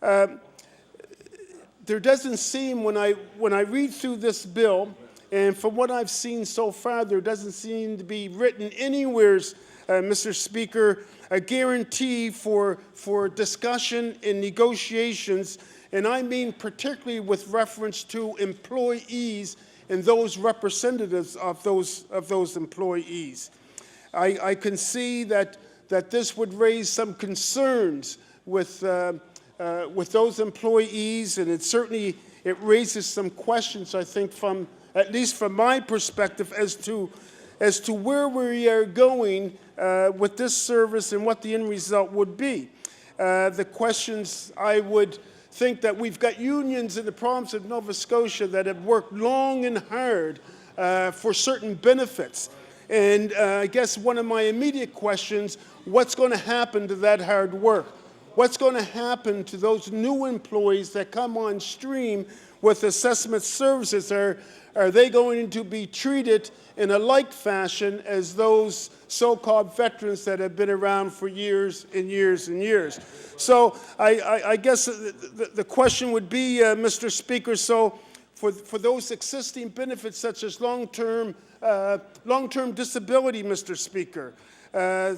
There doesn't seem, when I read through this bill, and from what I've seen so far, there doesn't seem to be written anywhere, Mr. Speaker, a guarantee for discussion and negotiations, and I mean particularly with reference to employees and those representatives of those employees. I can see that this would raise some concerns with those employees, and it raises some questions, I think, at least from my perspective, as to where we are going with this service and what the end result would be. The questions, I would think that we've got unions in the province of Nova Scotia that have worked long and hard for certain benefits. And I guess one of my immediate questions, what's going to happen to that hard work? What's going to happen to those new employees that come on stream with assessment services? Are they going to be treated in a like fashion as those so-called veterans that have been around for years and years and years? So I guess the question would be, Mr. Speaker, so for those existing benefits such as long-term disability, Mr. Speaker,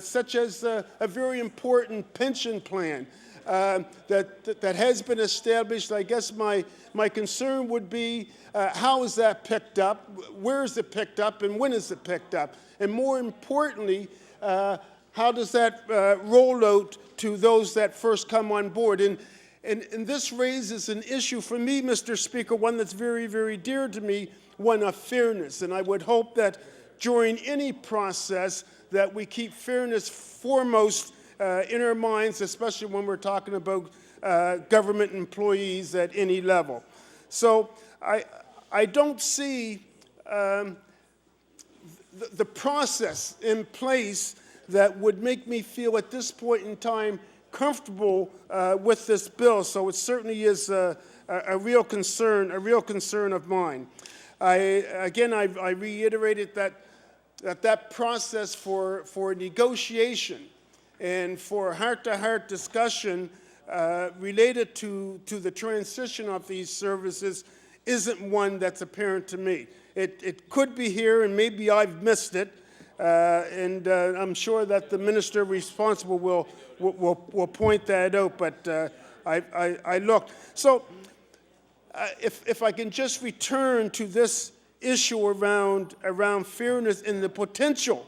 such as a very important pension plan that has been established. I guess my concern would be how is that picked up, where is it picked up, and when is it picked up? And more importantly, how does that roll out to those that first come on board? And this raises an issue for me, Mr. Speaker, one that's very, very dear to me, one of fairness. And I would hope that during any process that we keep fairness foremost in our minds, especially when we're talking about government employees at any level. So I don't see the process in place that would make me feel at this point in time comfortable with this bill. So it certainly is a real concern of mine. I reiterated that process for negotiation and for heart-to-heart discussion related to the transition of these services isn't one that's apparent to me. It could be here, and maybe I've missed it, and I'm sure that the minister responsible will point that out, but I looked. So if I can just return to this issue around fairness and the potential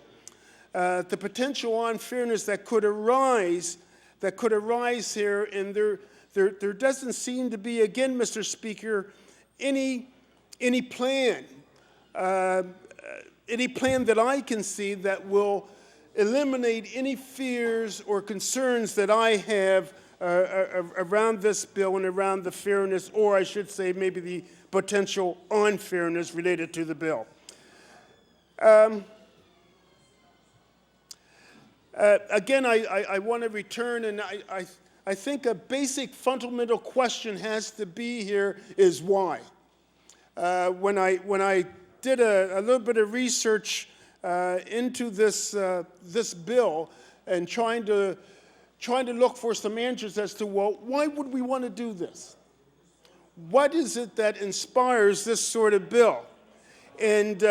unfairness that could arise here, and there doesn't seem to be, again, Mr. Speaker, any plan that I can see that will eliminate any fears or concerns that I have around this bill and around the fairness, or I should say maybe the potential unfairness related to the bill. Again, I want to return, and I think a basic fundamental question has to be here is why. When I did a little bit of research into this bill and trying to look for some answers as to, well, why would we want to do this? What is it that inspires this sort of bill? And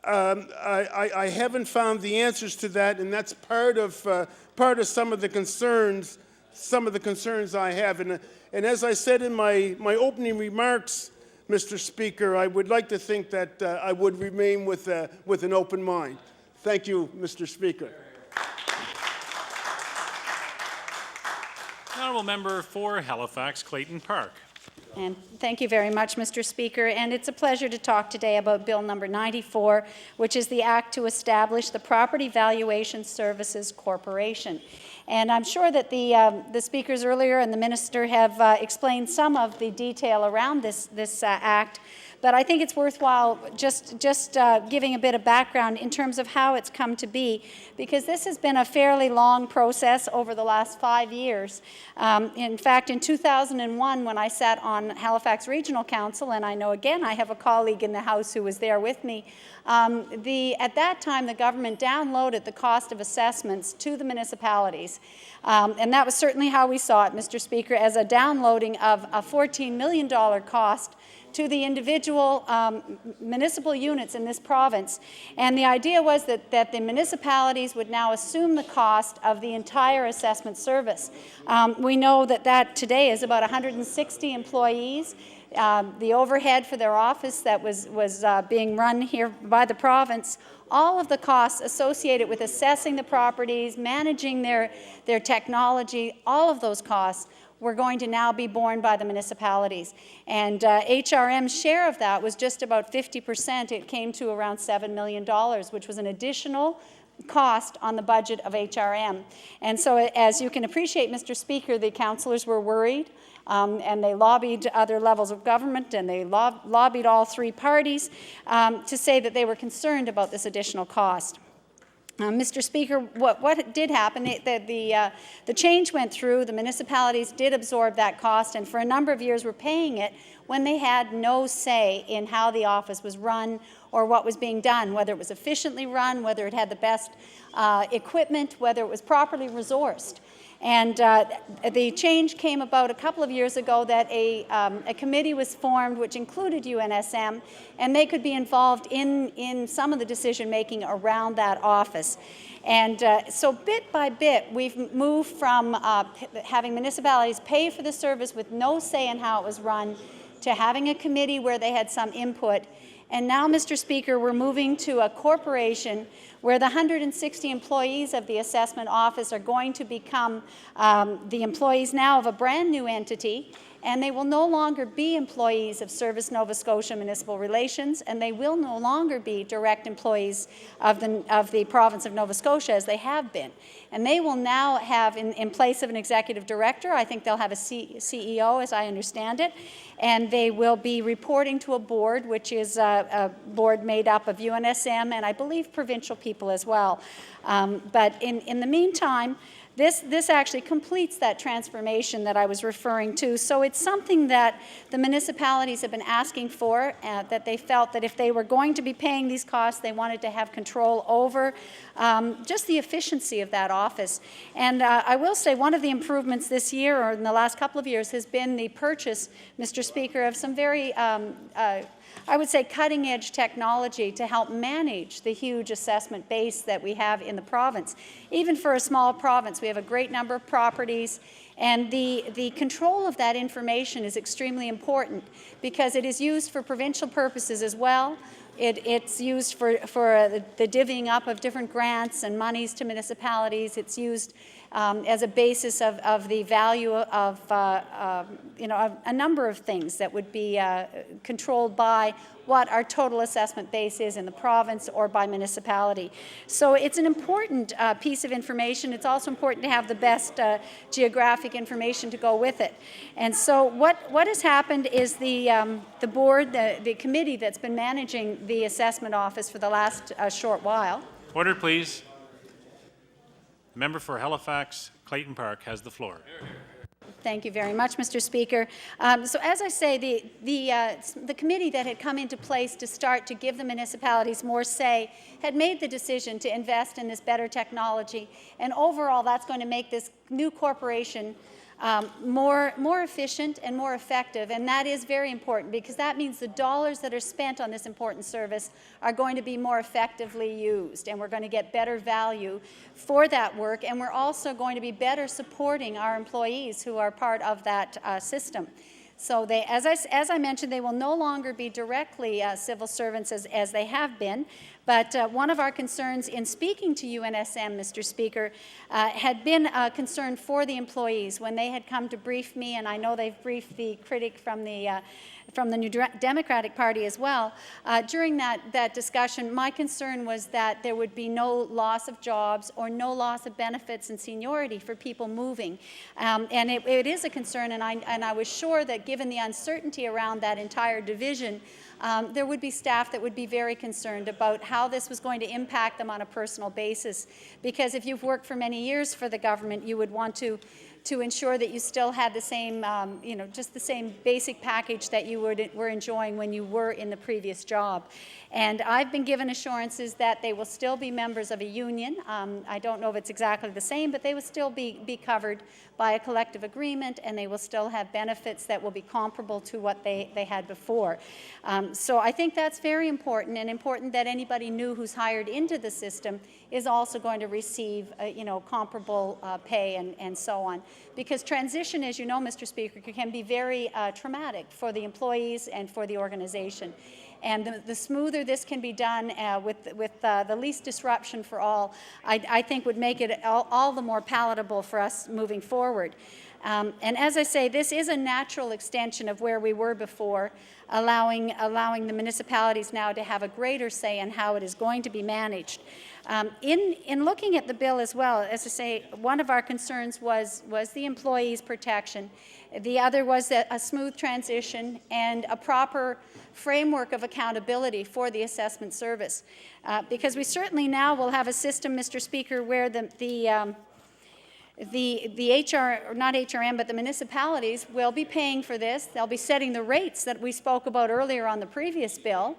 I haven't found the answers to that, and that's part of some of the concerns I have. And as I said in my opening remarks, Mr. Speaker, I would like to think that I would remain with an open mind. Thank you, Mr. Speaker. Honourable Member for Halifax, Clayton Park. And thank you very much, Mr. Speaker. And it's a pleasure to talk today about Bill number 94, which is the Act to establish the Property Valuation Services Corporation. And I'm sure that the speakers earlier and the minister have explained some of the detail around this act. But I think it's worthwhile just giving a bit of background in terms of how it's come to be, because this has been a fairly long process over the last 5 years. In fact, in 2001, when I sat on Halifax Regional Council, and I know again I have a colleague in the House who was there with me, at that time the government downloaded the cost of assessments to the municipalities. And that was certainly how we saw it, Mr. Speaker, as a downloading of a $14 million cost to the individual municipal units in this province. And the idea was that the municipalities would now assume the cost of the entire assessment service. We know that today is about 160 employees. The overhead for their office that was being run here by the province, all of the costs associated with assessing the properties, managing their technology, all of those costs were going to now be borne by the municipalities. And HRM's share of that was just about 50%. It came to around $7 million, which was an additional cost on the budget of HRM. And so, as you can appreciate, Mr. Speaker, the councillors were worried. And they lobbied other levels of government, and they lobbied all three parties to say that they were concerned about this additional cost. Mr. Speaker, what did happen, the change went through, the municipalities did absorb that cost, and for a number of years were paying it when they had no say in how the office was run or what was being done, whether it was efficiently run, whether it had the best equipment, whether it was properly resourced. And the change came about a couple of years ago that a committee was formed which included UNSM, and they could be involved in some of the decision-making around that office. And so bit by bit, we've moved from having municipalities pay for the service with no say in how it was run to having a committee where they had some input. And now, Mr. Speaker, we're moving to a corporation where the 160 employees of the assessment office are going to become the employees now of a brand new entity, and they will no longer be employees of Service Nova Scotia Municipal Relations, and they will no longer be direct employees of the province of Nova Scotia as they have been. And they will now have, in place of an executive director, I think they'll have a CEO, as I understand it, and they will be reporting to a board, which is a board made up of UNSM and I believe provincial people as well. But in the meantime, this actually completes that transformation that I was referring to. So it's something that the municipalities have been asking for, that they felt that if they were going to be paying these costs, they wanted to have control over just the efficiency of that office. And I will say one of the improvements this year, or in the last couple of years, has been the purchase, Mr. Speaker, of some very I would say cutting-edge technology to help manage the huge assessment base that we have in the province. Even for a small province, we have a great number of properties, and the control of that information is extremely important because it is used for provincial purposes as well. It's used for the divvying up of different grants and monies to municipalities. It's used as a basis of the value of a number of things that would be controlled by what our total assessment base is in the province or by municipality. So it's an important piece of information. It's also important to have the best geographic information to go with it. And so what has happened is the board, the committee that's been managing the assessment office for the last short while. Order, please. The member for Halifax, Clayton Park, has the floor. Thank you very much, Mr. Speaker. So as I say, the committee that had come into place to start to give the municipalities more say had made the decision to invest in this better technology, and overall that's going to make this new corporation more efficient and more effective, and that is very important because that means the dollars that are spent on this important service are going to be more effectively used, and we're going to get better value for that work, and we're also going to be better supporting our employees who are part of that system. So they, as I mentioned, they will no longer be directly civil servants as they have been. But one of our concerns in speaking to UNSM, Mr. Speaker, had been a concern for the employees when they had come to brief me, and I know they've briefed the critic from the New Democratic Party as well. During that discussion, my concern was that there would be no loss of jobs or no loss of benefits and seniority for people moving. And it is a concern, and I was sure that given the uncertainty around that entire division, there would be staff that would be very concerned about how this was going to impact them on a personal basis. Because if you've worked for many years for the government, you would want to ensure that you still had the same, just the same basic package that you were enjoying when you were in the previous job. And I've been given assurances that they will still be members of a union. I don't know if it's exactly the same, but they will still be covered by a collective agreement, and they will still have benefits that will be comparable to what they had before. So I think that's very important, and important that anybody new who's hired into the system is also going to receive, comparable pay and so on. Because transition, as you know, Mr. Speaker, can be very traumatic for the employees and for the organization. And the smoother this can be done with the least disruption for all, I think would make it all the more palatable for us moving forward. And as I say, this is a natural extension of where we were before, allowing the municipalities now to have a greater say in how it is going to be managed. In looking at the bill as well, as I say, one of our concerns was the employees' protection. The other was a smooth transition and a proper framework of accountability for the assessment service. Because we certainly now will have a system, Mr. Speaker, where the HR, not HRM, but the municipalities will be paying for this. They'll be setting the rates that we spoke about earlier on the previous bill,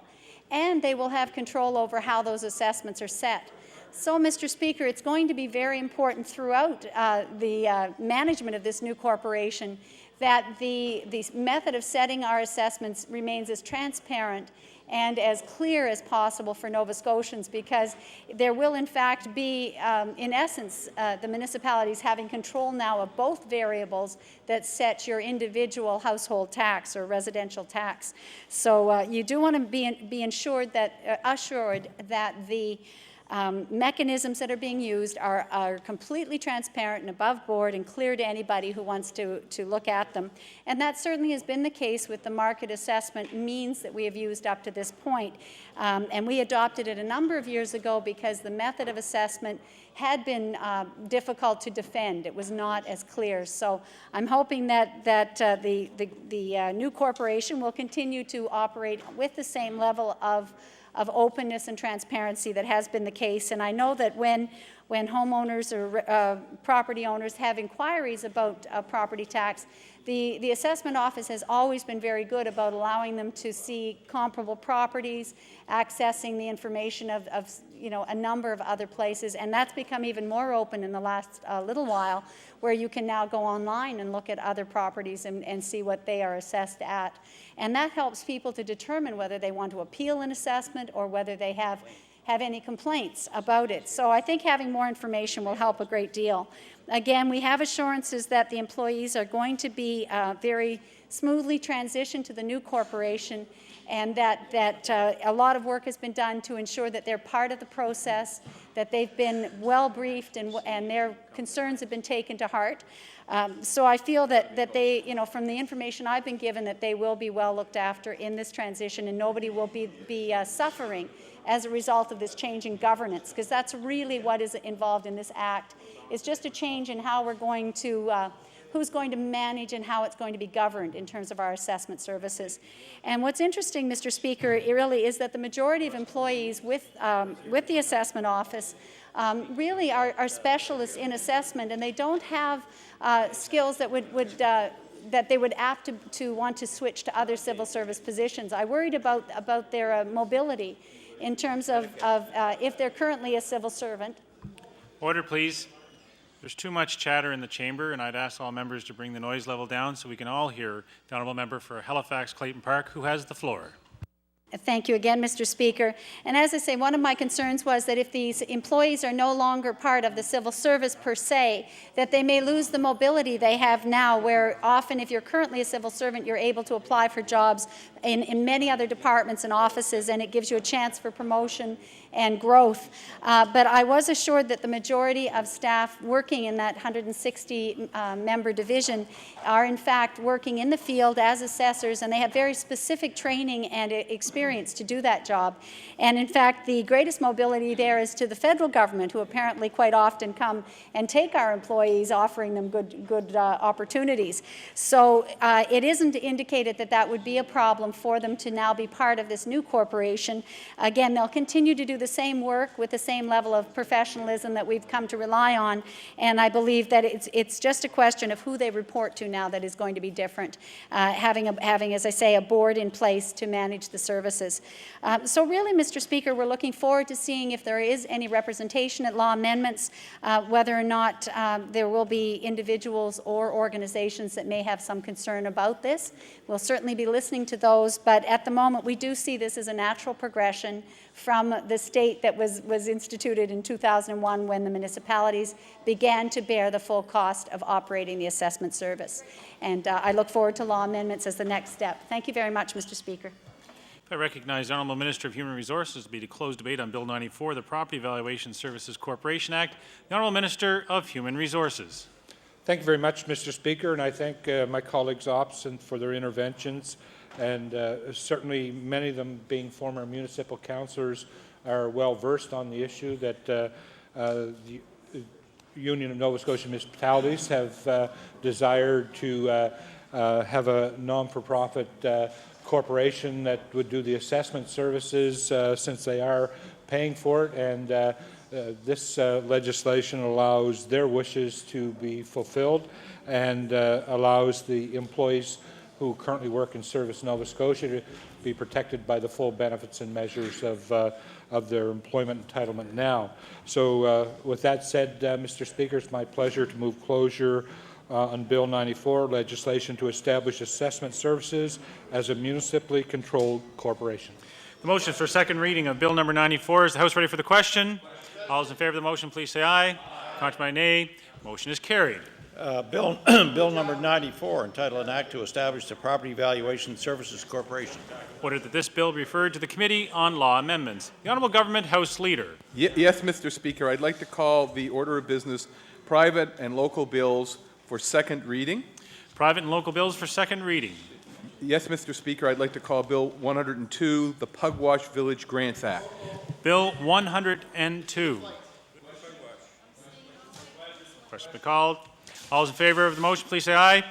and they will have control over how those assessments are set. So, Mr. Speaker, it's going to be very important throughout the management of this new corporation that the method of setting our assessments remains as transparent and as clear as possible for Nova Scotians, because there will in fact be, in essence, the municipalities having control now of both variables that set your individual household tax or residential tax. So you do want to be assured that the mechanisms that are being used are completely transparent and above board and clear to anybody who wants to look at them. And that certainly has been the case with the market assessment means that we have used up to this point. And we adopted it a number of years ago because the method of assessment had been difficult to defend. It was not as clear. So I'm hoping that the new corporation will continue to operate with the same level of openness and transparency that has been the case. And I know that when homeowners or property owners have inquiries about property tax, the assessment office has always been very good about allowing them to see comparable properties, accessing the information of a number of other places, and that's become even more open in the last little while, where you can now go online and look at other properties and see what they are assessed at. And that helps people to determine whether they want to appeal an assessment or whether they have any complaints about it. So I think having more information will help a great deal. Again, we have assurances that the employees are going to be very smoothly transitioned to the new corporation, and that a lot of work has been done to ensure that they're part of the process, that they've been well briefed and their concerns have been taken to heart. So I feel that they, from the information I've been given, that they will be well looked after in this transition, and nobody will be suffering as a result of this change in governance, because that's really what is involved in this act. It's just a change in how we're going to, who's going to manage and how it's going to be governed in terms of our assessment services. And what's interesting, Mr. Speaker, really is that the majority of employees with the assessment office really are specialists in assessment, and they don't have skills that that they would apt to want to switch to other civil service positions. I worried about their mobility in terms of if they're currently a civil servant. Order, please. There's too much chatter in the chamber, and I'd ask all members to bring the noise level down so we can all hear the honourable member for Halifax Clayton Park, who has the floor. Thank you again, Mr. Speaker. And as I say, one of my concerns was that if these employees are no longer part of the civil service per se, that they may lose the mobility they have now, where often if you're currently a civil servant, you're able to apply for jobs in many other departments and offices, and it gives you a chance for promotion and growth. But I was assured that the majority of staff working in that 160-member division are in fact working in the field as assessors, and they have very specific training and experience experience to do that job. And in fact, the greatest mobility there is to the federal government, who apparently quite often come and take our employees, offering them good opportunities. So it isn't indicated that that would be a problem for them to now be part of this new corporation. Again, they'll continue to do the same work with the same level of professionalism that we've come to rely on, and I believe that it's just a question of who they report to now that is going to be different, having, as I say, a board in place to manage the services. So really, Mr. Speaker, we're looking forward to seeing if there is any representation at law amendments, whether or not there will be individuals or organizations that may have some concern about this. We'll certainly be listening to those, but at the moment we do see this as a natural progression from the state that was instituted in 2001 when the municipalities began to bear the full cost of operating the assessment service. And I look forward to law amendments as the next step. Thank you very much, Mr. Speaker. I recognize the Honourable Minister of Human Resources to be to close debate on Bill 94, the Property Valuation Services Corporation Act. The Honourable Minister of Human Resources. Thank you very much, Mr. Speaker, and I thank my colleagues opposite for their interventions. And certainly many of them, being former municipal councillors, are well versed on the issue that the Union of Nova Scotia Municipalities have desired to have a non-for-profit corporation that would do the assessment services since they are paying for it, and this legislation allows their wishes to be fulfilled and allows the employees who currently work in Service Nova Scotia to be protected by the full benefits and measures of their employment entitlement now. So with that said, Mr. Speaker, it's my pleasure to move closure on Bill 94, legislation to establish assessment services as a municipally controlled corporation. The motion is for second reading of Bill number 94. Is the House ready for the question? All those in favour of the motion, please say aye. Contrary by nay. Motion is carried. Bill number 94, entitled An Act to Establish the Property Valuation Services Corporation. Order that this bill be referred to the Committee on Law Amendments. The Honourable Government House Leader. Yes, Mr. Speaker. I'd like to call the order of business private and local bills for second reading. Private and local bills for second reading. Yes, Mr. Speaker. I'd like to call Bill 102, the Pugwash Village Grants Act. Bill 102. Question be called. All those in favour of the motion, please say aye.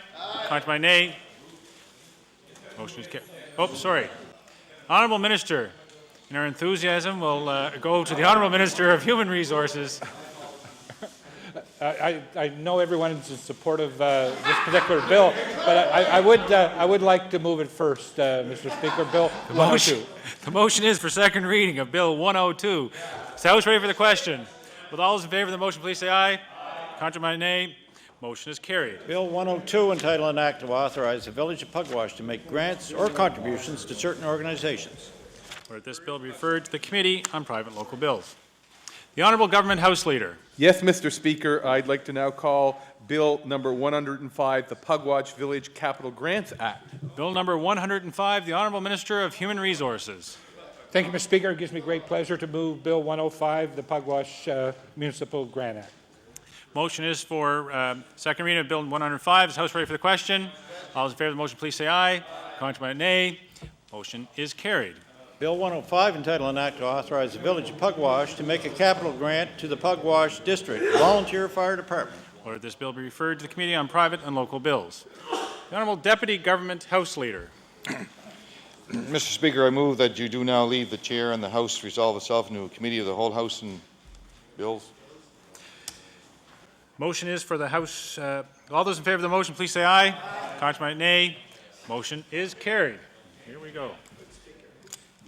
Contrary by nay. Motion is carried. Oh, sorry. Honourable Minister, in our enthusiasm, we'll go to the Honourable Minister of Human Resources. I know everyone's in support of this particular bill, but I would like to move it first, Mr. Speaker. Bill 102. The motion is for second reading of Bill 102. Is the House ready for the question? With all those in favour of the motion, please say aye. Contrary by nay. Motion is carried. Bill 102, entitled An Act to Authorize the Village of Pugwash to make grants or contributions to certain organizations. Order that this bill be referred to the Committee on Private and Local Bills. The Honourable Government House Leader. Yes, Mr. Speaker. I'd like to now call Bill number 105, the Pugwash Village Capital Grants Act. Bill number 105, the Honourable Minister of Human Resources. Thank you, Mr. Speaker. It gives me great pleasure to move Bill 105, the Pugwash Municipal Grant Act. Motion is for second reading of Bill 105. Is the House ready for the question? All those in favour of the motion, please say aye. Contrary by nay. Motion is carried. Bill 105, entitled An Act to Authorize the Village of Pugwash to make a capital grant to the Pugwash District Volunteer Fire Department. Order that this bill be referred to the Committee on Private and Local Bills. The Honourable Deputy Government House Leader. Mr. Speaker, I move that you do now leave the chair and the House resolve itself into a committee of the whole House and bills. Motion is for the House. All those in favour of the motion, please say aye. Contrary by nay. Motion is carried. Here we go.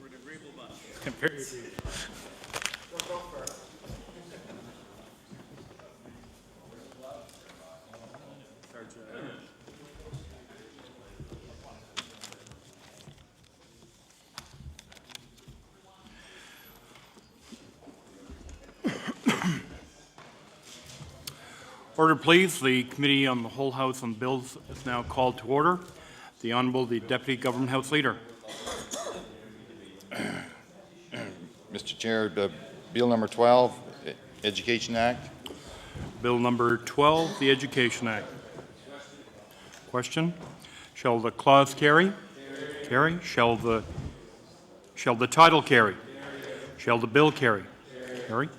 We're an agreeable bunch. Order, please. The Committee on the Whole House on Bills is now called to order. The Honourable the Deputy Government House Leader. Mr. Chair, Bill number 12, Education Act. Bill number 12, the Education Act. Question. Shall the clause carry? Carry. Shall Shall the title carry? Shall the bill carry? Carry.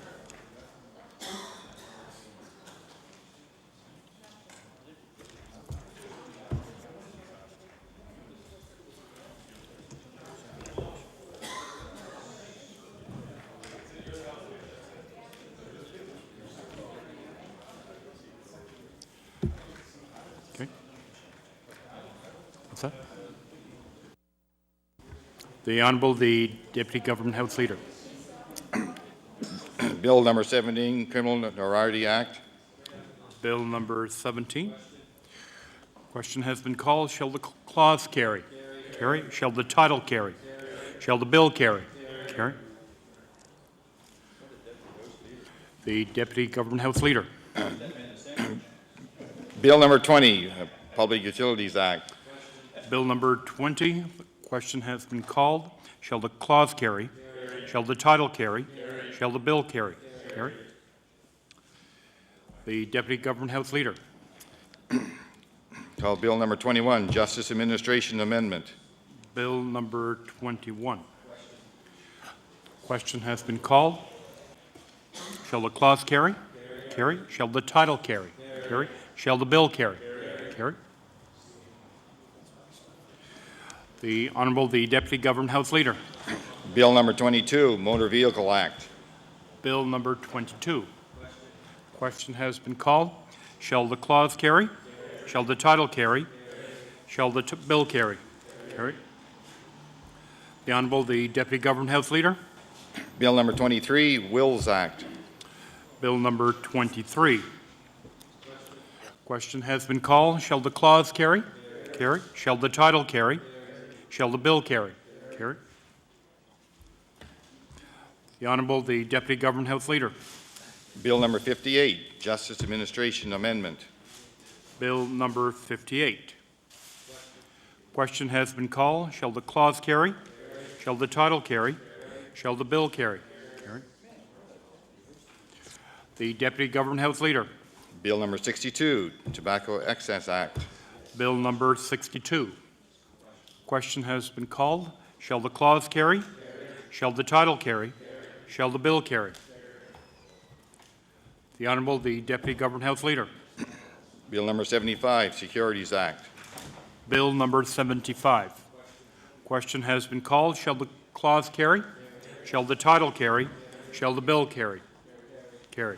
Okay. What's that? The Honourable the Deputy Government House Leader. Bill number 17, Criminal Notoriety Act. Bill number 17. Question has been called. Shall the clause carry? Carry. Shall the title carry? Shall the bill carry? Carry. The Deputy Government House Leader. Bill number 20, Public Utilities Act. Bill number 20. Question has been called. Shall the clause carry? Shall the title carry? Shall the bill carry? Carry. The Deputy Government House Leader. Call Bill number 21, Justice Administration Amendment. Bill number 21. Question has been called. Shall the clause carry? Carry. Shall the title carry? Carry. Shall the bill carry? Carry. The Honourable the Deputy Government House Leader. Bill number 22, Motor Vehicle Act. Bill number 22. Question has been called. Shall the clause carry? Shall the title carry? Shall the bill carry? Carry. The Honourable the Deputy Government House Leader. Bill number 23, Wills Act. Bill number 23. Question has been called. Shall the clause carry? Carry. Shall the title carry? Shall the bill carry? Carry. The Honourable the Deputy Government House Leader. Bill number 58, Justice Administration Amendment. Bill number 58. Question has been called. Shall the clause carry? Shall the title carry? Shall the bill carry? Carry. The Deputy Government House Leader. Bill number 62, Tobacco Excess Act. Bill number 62. Question has been called. Shall the clause carry? Shall the title carry? Shall the bill carry? The Honourable the Deputy Government House Leader. Bill number 75, Securities Act. Bill number 75. Question has been called. Shall the clause carry? Shall the title carry? Shall the bill carry? Carry.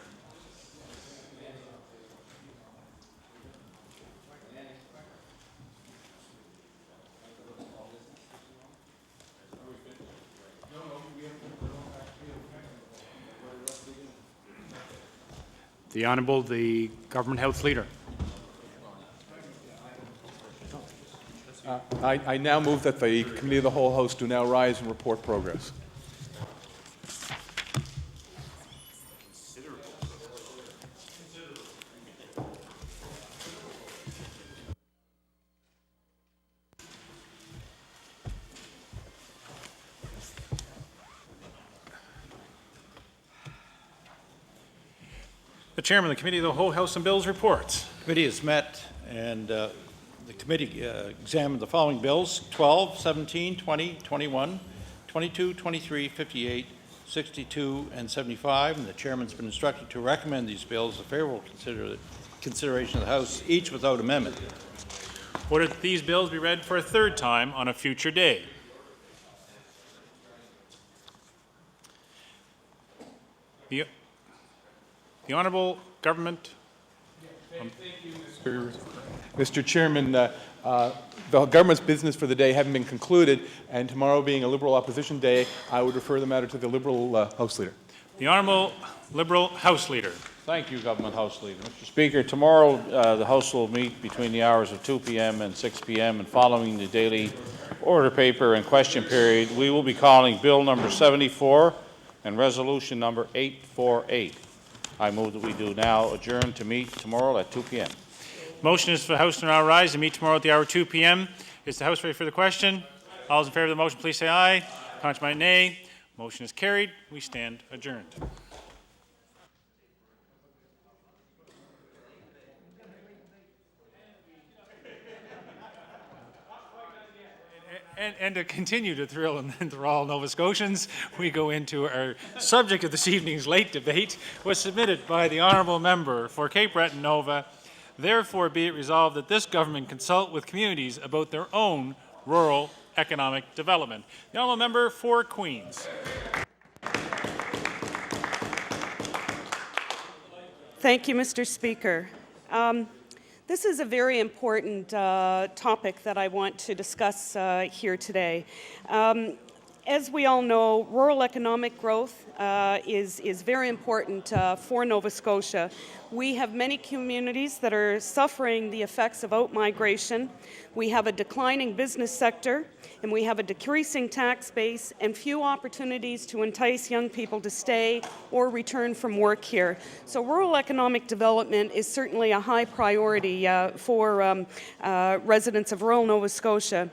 The Honourable the Government House Leader. I now move that the Committee of the Whole House do now rise and report progress. The Chairman of the Committee of the Whole House on Bills reports. Committee has met and the committee examined the following bills: 12, 17, 20, 21, 22, 23, 58, 62, and 75. And the chairman's been instructed to recommend these bills for favorable consideration of the House, each without amendment. Order that these bills be read for a third time on a future day. The Honourable Government. Mr. Chairman, the government's business for the day having been concluded, and tomorrow being a Liberal opposition day, I would refer the matter to the Liberal House Leader. The Honourable Liberal House Leader. Thank you, Government House Leader. Mr. Speaker, tomorrow the House will meet between the hours of 2 p.m. and 6 p.m. and following the daily order paper and question period, we will be calling Bill number 74 and Resolution number 848. I move that we do now adjourn to meet tomorrow at 2 p.m. Motion is for the House to now rise and meet tomorrow at the hour 2 p.m. Is the House ready for the question? All those in favor of the motion, please say aye. Contrary, nay. Motion is carried. We stand adjourned. And to continue to thrill and enthrall Nova Scotians, we go into our subject of this evening's late debate, was submitted by the honourable member for Cape Breton Nova. Therefore, be it resolved that this government consult with communities about their own rural economic development. The honourable member for Queens. Thank you, Mr. Speaker. This is a very important topic that I want to discuss here today. As we all know, rural economic growth is very important for Nova Scotia. We have many communities that are suffering the effects of out-migration. We have a declining business sector, and we have a decreasing tax base and few opportunities to entice young people to stay or return from work here. So rural economic development is certainly a high priority for residents of rural Nova Scotia.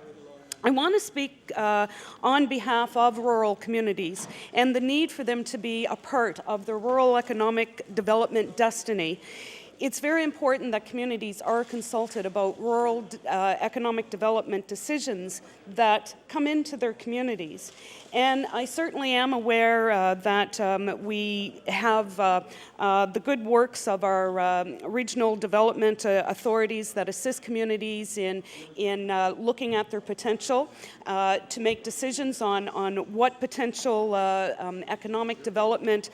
I want to speak on behalf of rural communities and the need for them to be a part of the rural economic development destiny. It's very important that communities are consulted about rural economic development decisions that come into their communities. And I certainly am aware that we have the good works of our regional development authorities that assist communities in looking at their potential to make decisions on what potential economic development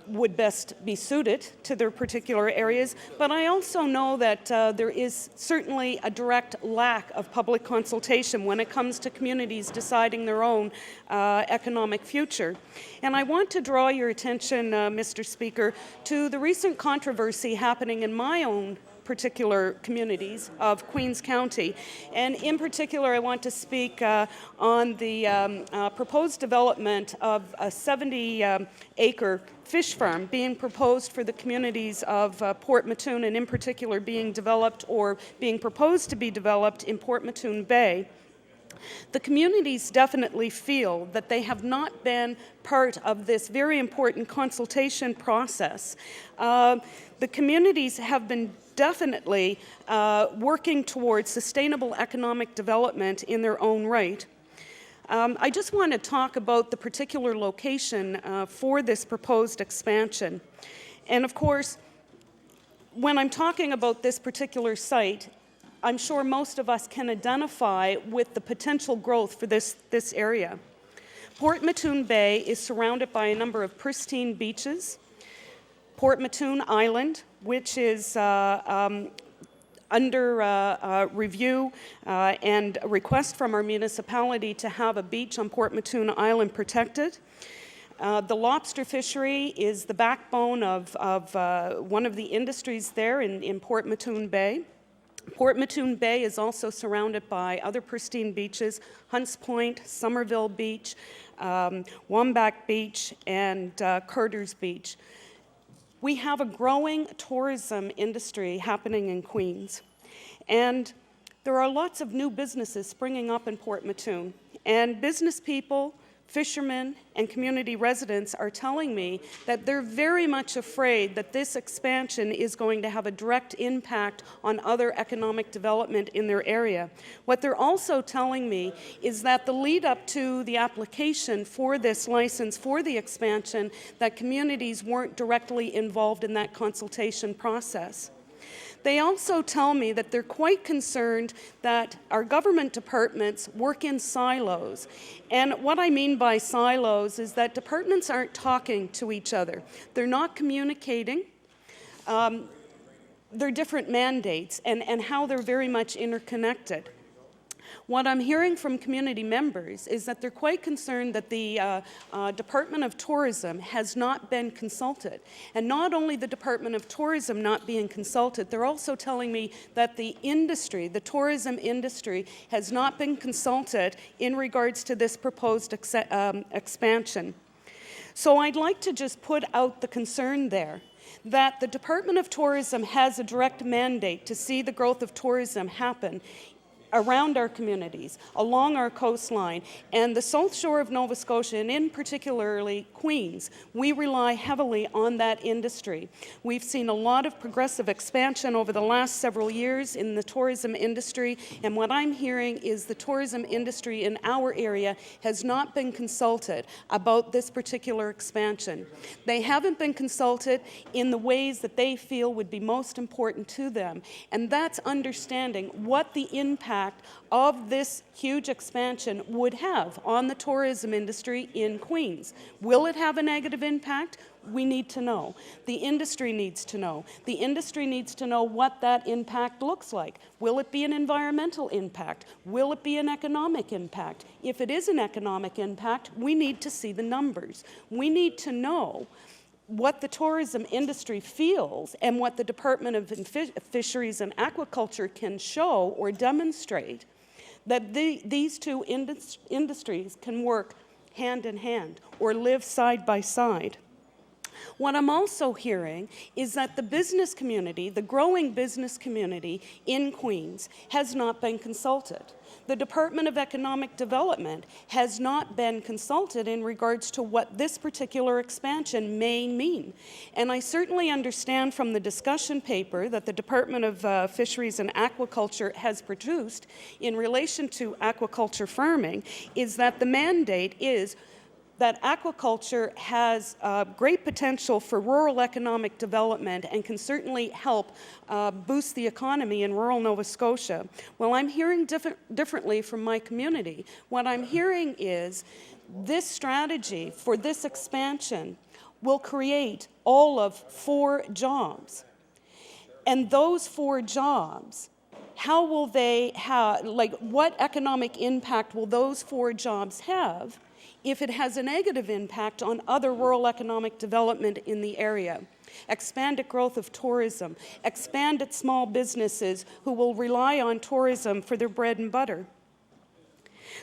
would best be suited to their particular areas. But I also know that there is certainly a direct lack of public consultation when it comes to communities deciding their own economic future. And I want to draw your attention, Mr. Speaker, to the recent controversy happening in my own particular communities of Queens County. And in particular, I want to speak on the proposed development of a 70-acre fish farm being proposed for the communities of Port Mattoon, and in particular being developed or being proposed to be developed in Port Mattoon Bay. The communities definitely feel that they have not been part of this very important consultation process. The communities have been definitely working towards sustainable economic development in their own right. I just want to talk about the particular location for this proposed expansion. And of course, when I'm talking about this particular site, I'm sure most of us can identify with the potential growth for this area. Port Mattoon Bay is surrounded by a number of pristine beaches. Port Mattoon Island, which is under review and a request from our municipality to have a beach on Port Mattoon Island protected. The lobster fishery is the backbone of one of the industries there in Port Mattoon Bay. Port Mattoon Bay is also surrounded by other pristine beaches, Hunts Point, Somerville Beach, Womback Beach, and Carter's Beach. We have a growing tourism industry happening in Queens, and there are lots of new businesses springing up in Port Mattoon, and business people, fishermen, and community residents are telling me that they're very much afraid that this expansion is going to have a direct impact on other economic development in their area. What they're also telling me is that the lead up to the application for this license for the expansion, that communities weren't directly involved in that consultation process. They also tell me that they're quite concerned that our government departments work in silos. And what I mean by silos is that departments aren't talking to each other. They're not communicating. They're different mandates and how they're very much interconnected. What I'm hearing from community members is that they're quite concerned that the Department of Tourism has not been consulted. And not only the Department of Tourism not being consulted, they're also telling me that the industry, the tourism industry, has not been consulted in regards to this proposed expansion. So I'd like to just put out the concern there that the Department of Tourism has a direct mandate to see the growth of tourism happen around our communities, along our coastline, and the South Shore of Nova Scotia, and in particularly Queens, we rely heavily on that industry. We've seen a lot of progressive expansion over the last several years in the tourism industry, and what I'm hearing is the tourism industry in our area has not been consulted about this particular expansion. They haven't been consulted in the ways that they feel would be most important to them, and that's understanding what the impact of this huge expansion would have on the tourism industry in Queens. Will it have a negative impact? We need to know. The industry needs to know. The industry needs to know what that impact looks like. Will it be an environmental impact? Will it be an economic impact? If it is an economic impact, we need to see the numbers. We need to know what the tourism industry feels and what the Department of Fisheries and Aquaculture can show or demonstrate, that these two industries can work hand in hand or live side by side. What I'm also hearing is that the business community, the growing business community in Queens, has not been consulted. The Department of Economic Development has not been consulted in regards to what this particular expansion may mean. And I certainly understand from the discussion paper that the Department of Fisheries and Aquaculture has produced in relation to aquaculture farming is that the mandate is that aquaculture has great potential for rural economic development and can certainly help boost the economy in rural Nova Scotia. Well, I'm hearing differently from my community. What I'm hearing is this strategy for this expansion will create all of 4 jobs. And those 4 jobs, how will they have, what economic impact will those 4 jobs have if it has a negative impact on other rural economic development in the area? Expanded growth of tourism, expanded small businesses who will rely on tourism for their bread and butter.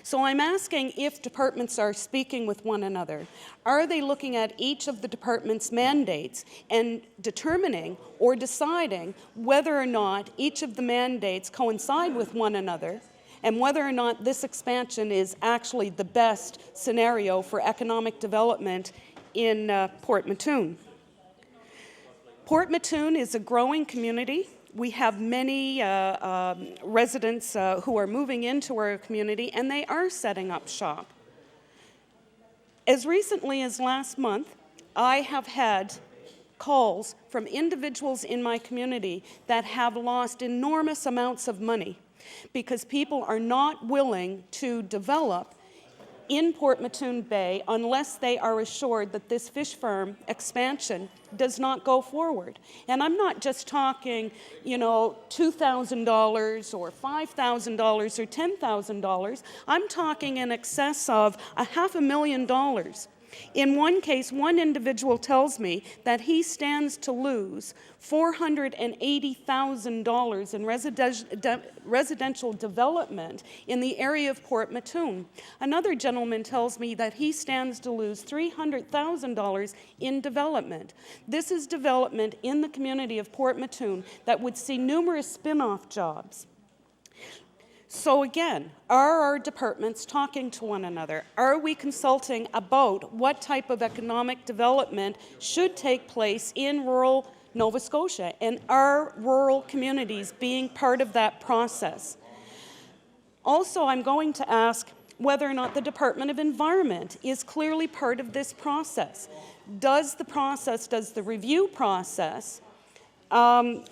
So I'm asking if departments are speaking with one another. Are they looking at each of the department's mandates and determining or deciding whether or not each of the mandates coincide with one another, and whether or not this expansion is actually the best scenario for economic development in Port Mattoon? Port Mattoon is a growing community. We have many residents who are moving into our community, and they are setting up shop. As recently as last month, I have had calls from individuals in my community that have lost enormous amounts of money because people are not willing to develop in Port Mattoon Bay unless they are assured that this fish farm expansion does not go forward. And I'm not just talking, $2,000 or $5,000 or $10,000. I'm talking in excess of $500,000. In one case, one individual tells me that he stands to lose $480,000 in residential development in the area of Port Mattoon. Another gentleman tells me that he stands to lose $300,000 in development. This is development in the community of Port Mattoon that would see numerous spin-off jobs. So again, are our departments talking to one another? Are we consulting about what type of economic development should take place in rural Nova Scotia? And are rural communities being part of that process? Also, I'm going to ask whether or not the Department of Environment is clearly part of this process. Does the review process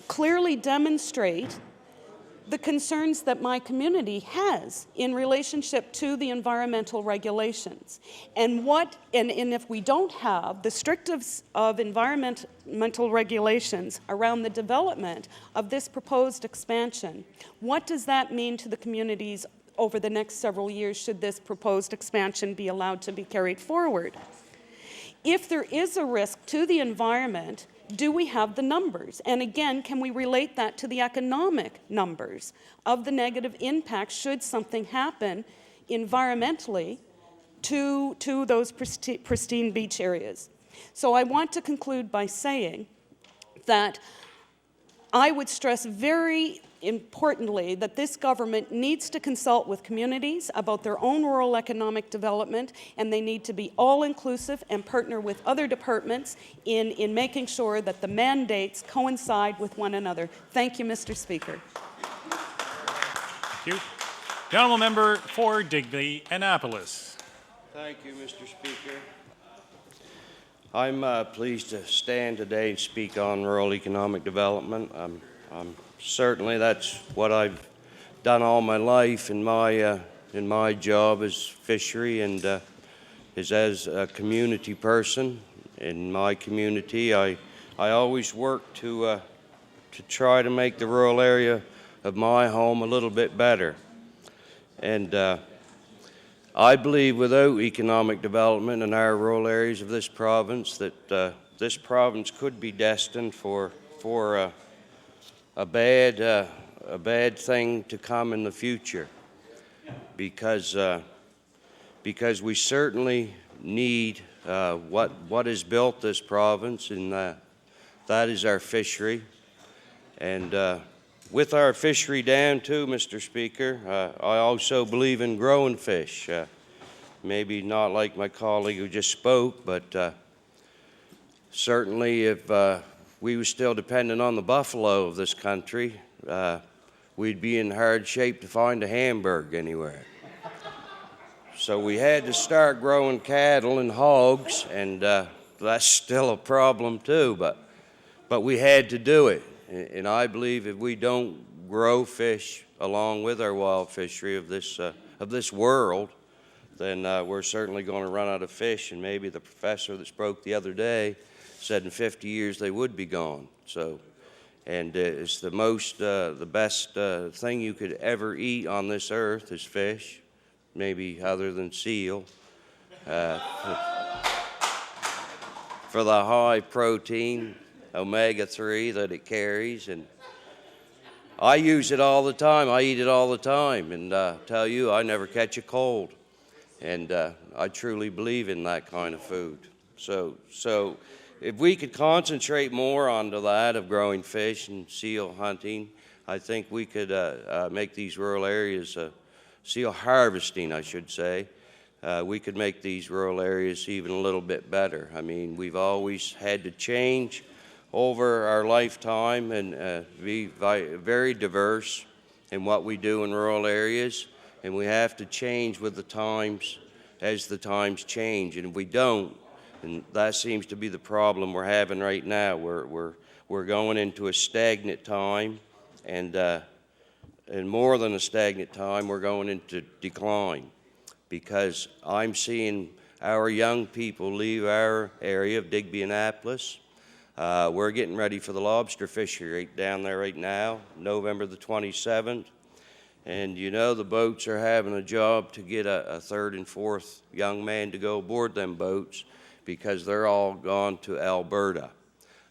clearly demonstrate the concerns that my community has in relationship to the environmental regulations? And if we don't have the strictest of environmental regulations around the development of this proposed expansion, what does that mean to the communities over the next several years should this proposed expansion be allowed to be carried forward? If there is a risk to the environment, do we have the numbers? And again, can we relate that to the economic numbers of the negative impact should something happen environmentally to those pristine beach areas? So I want to conclude by saying that I would stress very importantly, that this government needs to consult with communities about their own rural economic development, and they need to be all-inclusive and partner with other departments in making sure that the mandates coincide with one another. Thank you, Mr. Speaker. Thank you. The honourable member for Digby Annapolis. Thank you, Mr. Speaker. I'm pleased to stand today and speak on rural economic development. Certainly that's what I've done all my life in my job as fishery and is as a community person. In my community, I always work to try to make the rural area of my home a little bit better. And I believe without economic development in our rural areas of this province that this province could be destined for a bad thing to come in the future, because we certainly need what has built this province, and that is our fishery. And with our fishery down too, Mr. Speaker, I also believe in growing fish. Maybe not like my colleague who just spoke, but certainly if we were still dependent on the buffalo of this country, we'd be in hard shape to find a Hamburg anywhere. So we had to start growing cattle and hogs, and that's still a problem too, but we had to do it. And I believe if we don't grow fish along with our wild fishery of this world, then we're certainly going to run out of fish. And maybe the professor that spoke the other day said in 50 years they would be gone. So, and it's the best thing you could ever eat on this earth is fish, maybe other than seal, for the high protein omega-3 that it carries. And I use it all the time. I eat it all the time, and tell you, I never catch a cold. And I truly believe in that kind of food. So if we could concentrate more onto that of growing fish and seal hunting, I think we could make these rural areas, seal harvesting, I should say, we could make these rural areas even a little bit better. I mean, we've always had to change over our lifetime and be very diverse in what we do in rural areas, and we have to change with the times as the times change. And if we don't, and that seems to be the problem we're having right now, we're going into a stagnant time, and more than a stagnant time, we're going into decline, because I'm seeing our young people leave our area of Digby Annapolis. We're getting ready for the lobster fishery right down there right now, November the 27th. And you know, the boats are having a job to get a third and fourth young man to go aboard them boats, because they're all gone to Alberta.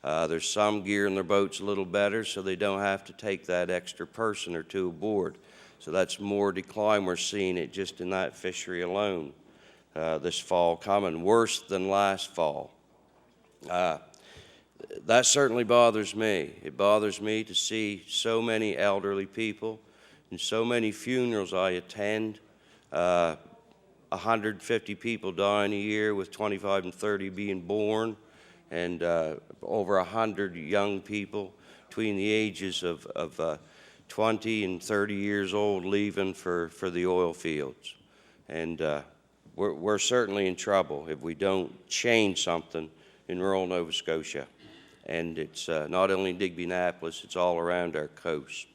There's some gearing their boats a little better so they don't have to take that extra person or two aboard. So that's more decline we're seeing it just in that fishery alone this fall, coming worse than last fall. That certainly bothers me. It bothers me to see so many elderly people and so many funerals I attend. 150 people dying a year, with 25 and 30 being born, and over 100 young people between the ages of 20 and 30 years old leaving for the oil fields. And we're certainly in trouble if we don't change something in rural Nova Scotia. And it's not only in Digby Annapolis, it's all around our coast.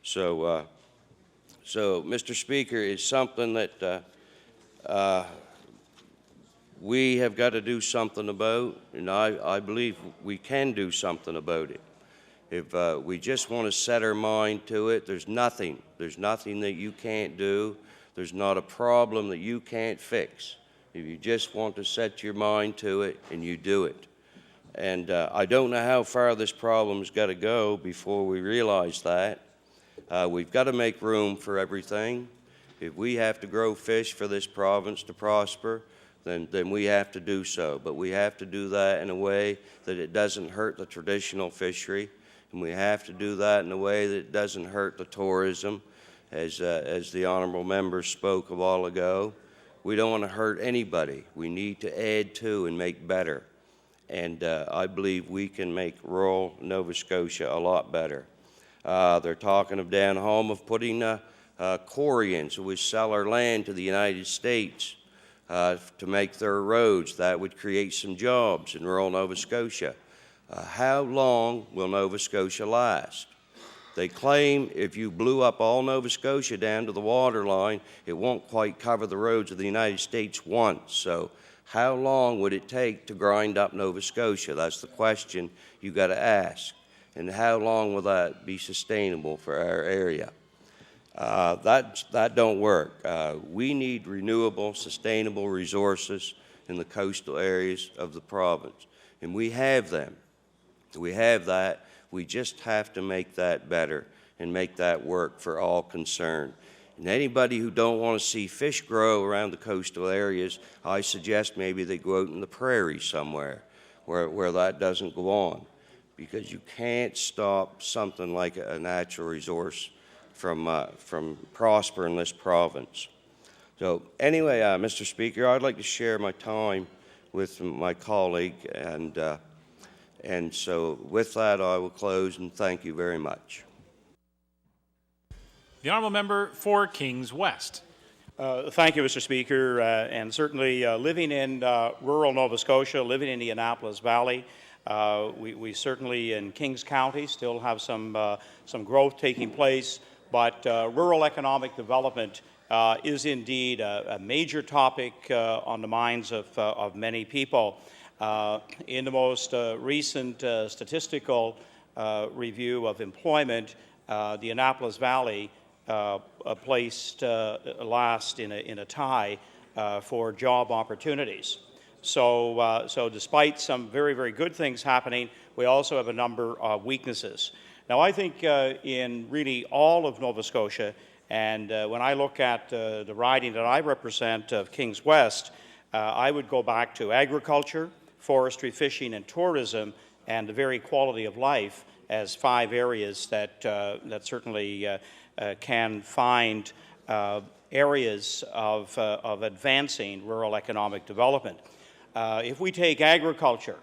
So, Mr. Speaker, it's something that we have got to do something about, and I believe we can do something about it. If we just want to set our mind to it, there's nothing that you can't do. There's not a problem that you can't fix if you just want to set your mind to it and you do it. And I don't know how far this problem's got to go before we realize that. We've got to make room for everything. If we have to grow fish for this province to prosper, then we have to do so. But we have to do that in a way that it doesn't hurt the traditional fishery. and we have to do that in a way that doesn't hurt the tourism, as the honorable member spoke a while ago. We don't want to hurt anybody. We need to add to and make better. And I believe we can make rural Nova Scotia a lot better. They're talking of down home of putting Koreans who would sell our land to the United States to make their roads. That would create some jobs in rural Nova Scotia. How long will Nova Scotia last? They claim if you blew up all Nova Scotia down to the water line, it won't quite cover the roads of the United States once. So how long would it take to grind up Nova Scotia? That's the question you got to ask. And how long will that be sustainable for our area? That don't work. We need renewable, sustainable resources in the coastal areas of the province, and we have them. We have that. We just have to make that better and make that work for all concerned. And anybody who don't want to see fish grow around the coastal areas, I suggest maybe they go out in the prairie somewhere where that doesn't go on, because you can't stop something like a natural resource from prospering in this province. So anyway, Mr. Speaker, I'd like to share my time with my colleague, and so with that I will close and thank you very much. The honourable member for Kings West. Thank you, Mr. Speaker, and certainly living in rural Nova Scotia, living in the Annapolis Valley, we certainly in Kings County still have some growth taking place, but rural economic development is indeed a major topic on the minds of many people. In the most recent statistical review of employment, the Annapolis Valley placed last in a tie for job opportunities. So despite some very, very good things happening, we also have a number of weaknesses. Now, I think in really all of Nova Scotia, and when I look at the riding that I represent of Kings West, I would go back to agriculture, forestry, fishing, and tourism, and the very quality of life as 5 areas that certainly can find areas of advancing rural economic development. If we take agriculture,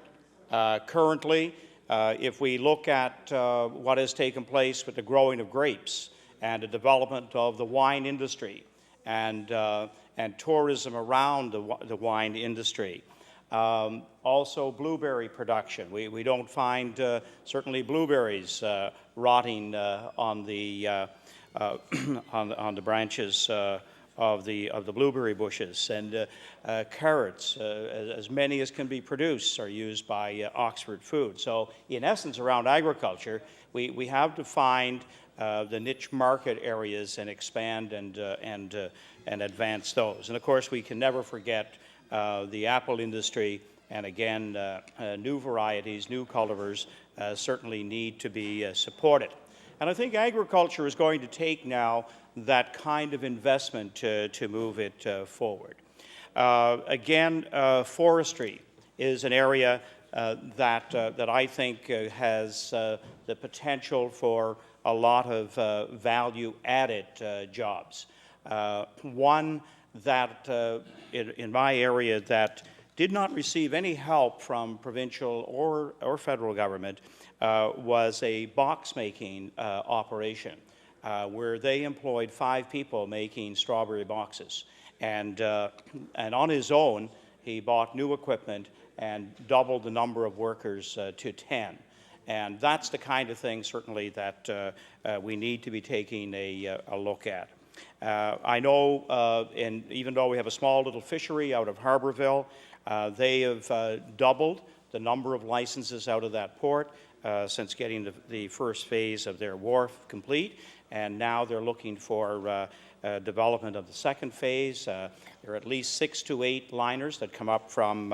currently, if we look at what has taken place with the growing of grapes and the development of the wine industry and tourism around the wine industry, also blueberry production. We don't find certainly blueberries rotting on the branches of the blueberry bushes, and carrots, as many as can be produced, are used by Oxford Food. So in essence, around agriculture, we have to find the niche market areas and expand and advance those. And of course, we can never forget the apple industry, and again, new varieties, new cultivars certainly need to be supported. And I think agriculture is going to take now that kind of investment to move it forward. Again, forestry is an area that I think has the potential for a lot of value-added jobs. One that, in my area, that did not receive any help from provincial or federal government was a box-making operation where they employed 5 people making strawberry boxes. And on his own, he bought new equipment and doubled the number of workers to 10. And that's the kind of thing, certainly, that we need to be taking a look at. I know, and even though we have a small little fishery out of Harbourville, they have doubled the number of licenses out of that port since getting the first phase of their wharf complete, and now they're looking for development of the second phase. There are at least 6 to 8 liners that come up from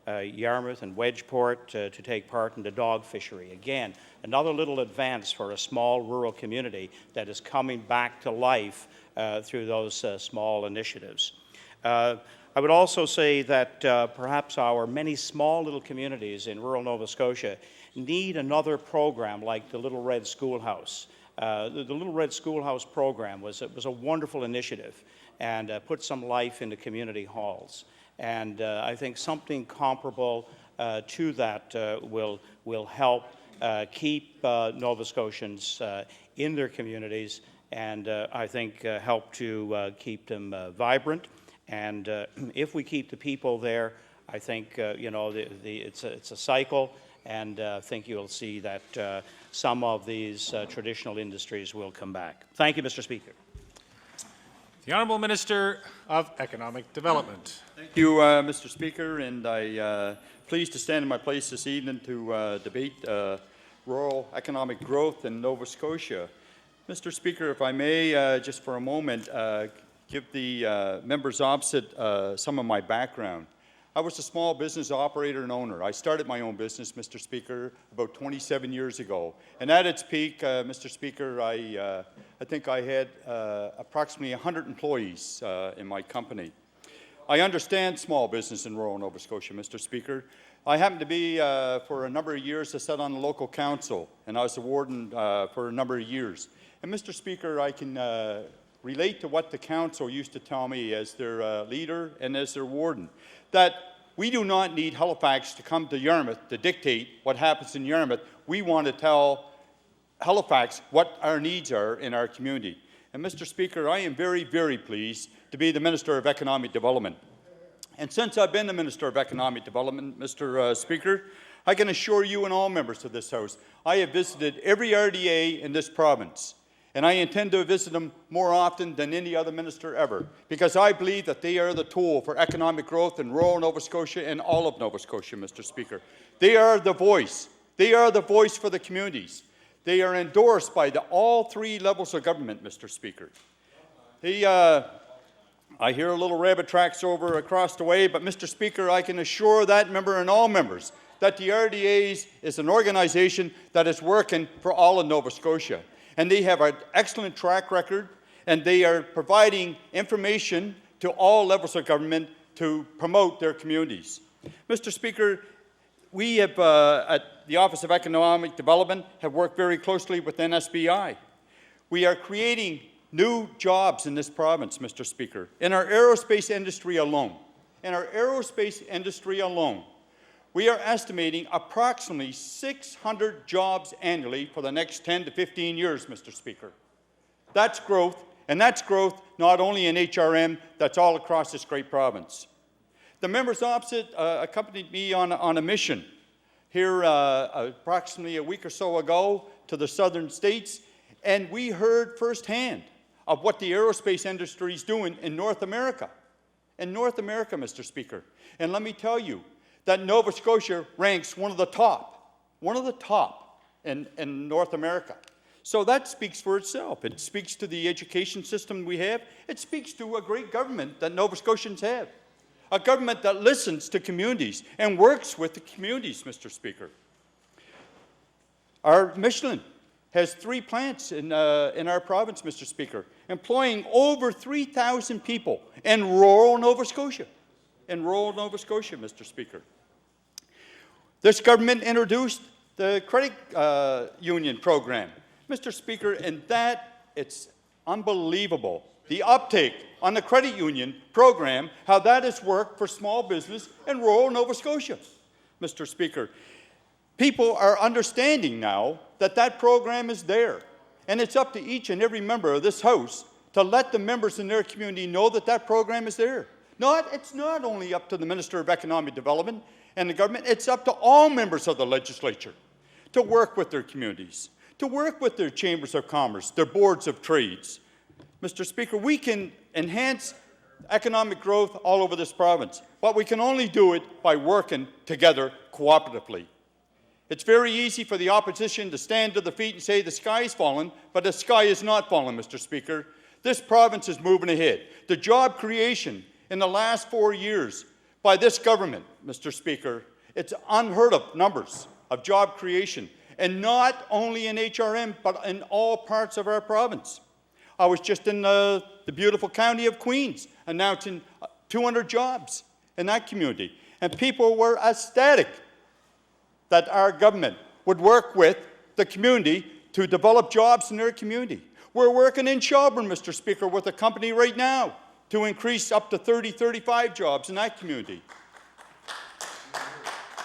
Yarmouth and Wedgeport to take part in the dog fishery. Again, another little advance for a small rural community that is coming back to life through those small initiatives. I would also say that perhaps our many small little communities in rural Nova Scotia need another program like the Little Red Schoolhouse. The Little Red Schoolhouse program was a wonderful initiative and put some life into community halls. And I think something comparable to that will help keep Nova Scotians in their communities and I think help to keep them vibrant. And if we keep the people there, I think it's a cycle, and I think you'll see that some of these traditional industries will come back. Thank you, Mr. Speaker. The Honourable Minister of Economic Development. Thank you, Mr. Speaker, and I'm pleased to stand in my place this evening to debate rural economic growth in Nova Scotia. Mr. Speaker, if I may, just for a moment, give the members opposite some of my background. I was a small business operator and owner. I started my own business, Mr. Speaker, about 27 years ago. And at its peak, Mr. Speaker, I think I had approximately 100 employees in my company. I understand small business in rural Nova Scotia, Mr. Speaker. I happened to be, for a number of years, I sat on the local council, and I was the warden for a number of years. And Mr. Speaker, I can relate to what the council used to tell me as their leader and as their warden, that we do not need Halifax to come to Yarmouth to dictate what happens in Yarmouth. We want to tell Halifax what our needs are in our community. And Mr. Speaker, I am very, very pleased to be the Minister of Economic Development. And since I've been the Minister of Economic Development, Mr. Speaker, I can assure you and all members of this House, I have visited every RDA in this province. And I intend to visit them more often than any other minister ever, because I believe that they are the tool for economic growth in rural Nova Scotia and all of Nova Scotia, Mr. Speaker. They are the voice. They are the voice for the communities. They are endorsed by all three levels of government, Mr. Speaker. I hear a little rabbit tracks over across the way, but Mr. Speaker, I can assure that member and all members that the RDAs is an organization that is working for all of Nova Scotia. And they have an excellent track record, and they are providing information to all levels of government to promote their communities. Mr. Speaker, we have, at the Office of Economic Development, have worked very closely with NSBI. We are creating new jobs in this province, Mr. Speaker. In our aerospace industry alone, we are estimating approximately 600 jobs annually for the next 10 to 15 years, Mr. Speaker. That's growth, and that's growth not only in HRM, that's all across this great province. The members opposite accompanied me on a mission here approximately a week or so ago to the southern states, and we heard firsthand of what the aerospace industry is doing in North America. In North America, Mr. Speaker. And let me tell you, that Nova Scotia ranks one of the top in North America. So that speaks for itself. It speaks to the education system we have. It speaks to a great government that Nova Scotians have. A government that listens to communities and works with the communities, Mr. Speaker. Our Michelin has 3 plants in our province, Mr. Speaker, employing over 3,000 people in rural Nova Scotia. Mr. Speaker. This government introduced the credit union program, Mr. Speaker, and it's unbelievable. The uptake on the credit union program, how that has worked for small business in rural Nova Scotia, Mr. Speaker. People are understanding now that that program is there, and it's up to each and every member of this House to let the members in their community know that that program is there. It's not only up to the Minister of Economic Development and the government, it's up to all members of the legislature to work with their communities, to work with their chambers of commerce, their boards of trades. Mr. Speaker, we can enhance economic growth all over this province, but we can only do it by working together cooperatively. It's very easy for the opposition to stand to their feet and say the sky is falling, but the sky is not falling, Mr. Speaker. This province is moving ahead. The job creation in the last 4 years by this government, Mr. Speaker, it's unheard of numbers of job creation, and not only in HRM, but in all parts of our province. I was just in the beautiful county of Queens announcing 200 jobs in that community, and people were ecstatic that our government would work with the community to develop jobs in their community. We're working in Shelburne, Mr. Speaker, with a company right now to increase up to 30, 35 jobs in that community.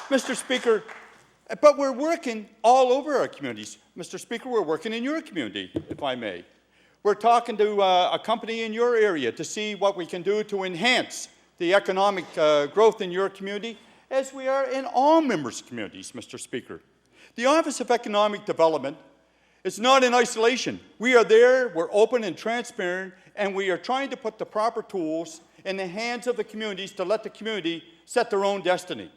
Mr. Speaker, but we're working all over our communities. Mr. Speaker, we're working in your community, if I may. We're talking to a company in your area to see what we can do to enhance the economic growth in your community, as we are in all members' communities, Mr. Speaker. The Office of Economic Development is not in isolation. We are there, we're open and transparent, and we are trying to put the proper tools in the hands of the communities to let the community set their own destiny.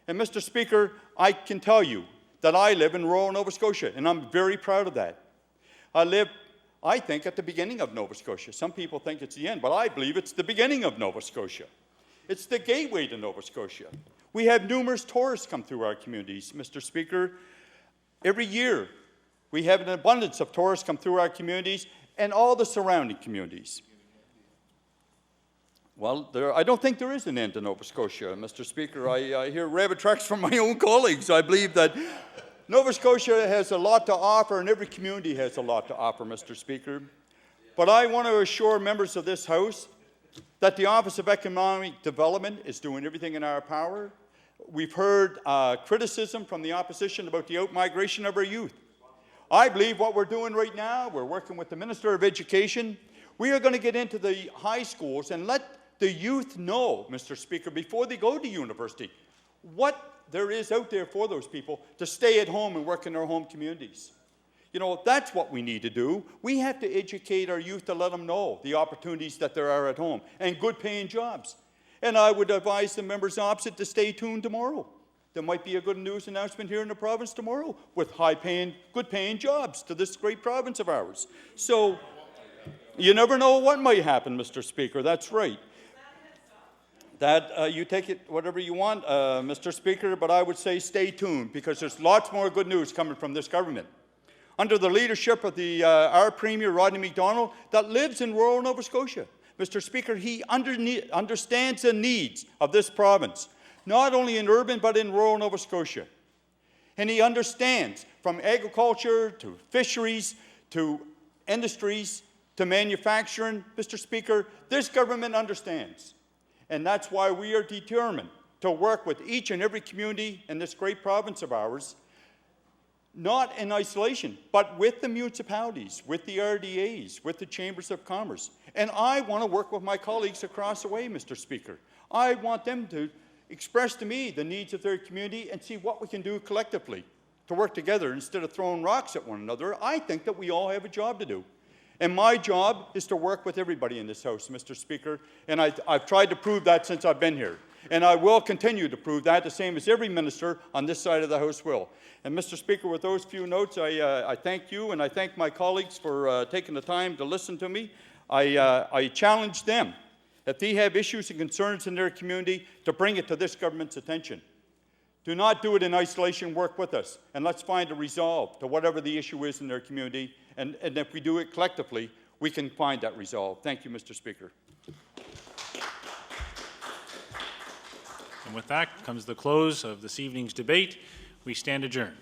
And Mr. Speaker, I can tell you that I live in rural Nova Scotia, and I'm very proud of that. I live, I think, at the beginning of Nova Scotia. Some people think it's the end, but I believe it's the beginning of Nova Scotia. It's the gateway to Nova Scotia. We have numerous tourists come through our communities, Mr. Speaker. Every year, we have an abundance of tourists come through our communities and all the surrounding communities. Well, I don't think there is an end to Nova Scotia, Mr. Speaker. I hear rabbit tracks from my own colleagues. I believe that Nova Scotia has a lot to offer, and every community has a lot to offer, Mr. Speaker. But I want to assure members of this House that the Office of Economic Development is doing everything in our power. We've heard criticism from the opposition about the out-migration of our youth. I believe what we're doing right now, we're working with the Minister of Education. We are going to get into the high schools and let the youth know, Mr. Speaker, before they go to university, what there is out there for those people to stay at home and work in their home communities. You know, that's what we need to do. We have to educate our youth to let them know the opportunities that there are at home and good paying jobs. And I would advise the members opposite to stay tuned tomorrow. There might be a good news announcement here in the province tomorrow with high-paying, good-paying jobs to this great province of ours. So you never know what might happen, Mr. Speaker. That's right. That you take it whatever you want, Mr. Speaker, but I would say stay tuned because there's lots more good news coming from this government. Under the leadership of our Premier, Rodney MacDonald, that lives in rural Nova Scotia. Mr. Speaker, he understands the needs of this province, not only in urban but in rural Nova Scotia. And he understands from agriculture to fisheries to industries to manufacturing. Mr. Speaker, this government understands. And that's why we are determined to work with each and every community in this great province of ours, not in isolation, but with the municipalities, with the RDAs, with the Chambers of Commerce. And I want to work with my colleagues across the way, Mr. Speaker. I want them to express to me the needs of their community and see what we can do collectively to work together instead of throwing rocks at one another. I think that we all have a job to do. And my job is to work with everybody in this House, Mr. Speaker, and I've tried to prove that since I've been here. And I will continue to prove that, the same as every minister on this side of the House will. And Mr. Speaker, with those few notes, I thank you and I thank my colleagues for taking the time to listen to me. I challenge them, if they have issues and concerns in their community, to bring it to this government's attention. Do not do it in isolation, work with us, and let's find a resolve to whatever the issue is in their community. And if we do it collectively, we can find that resolve. Thank you, Mr. Speaker. And with that comes the close of this evening's debate. We stand adjourned.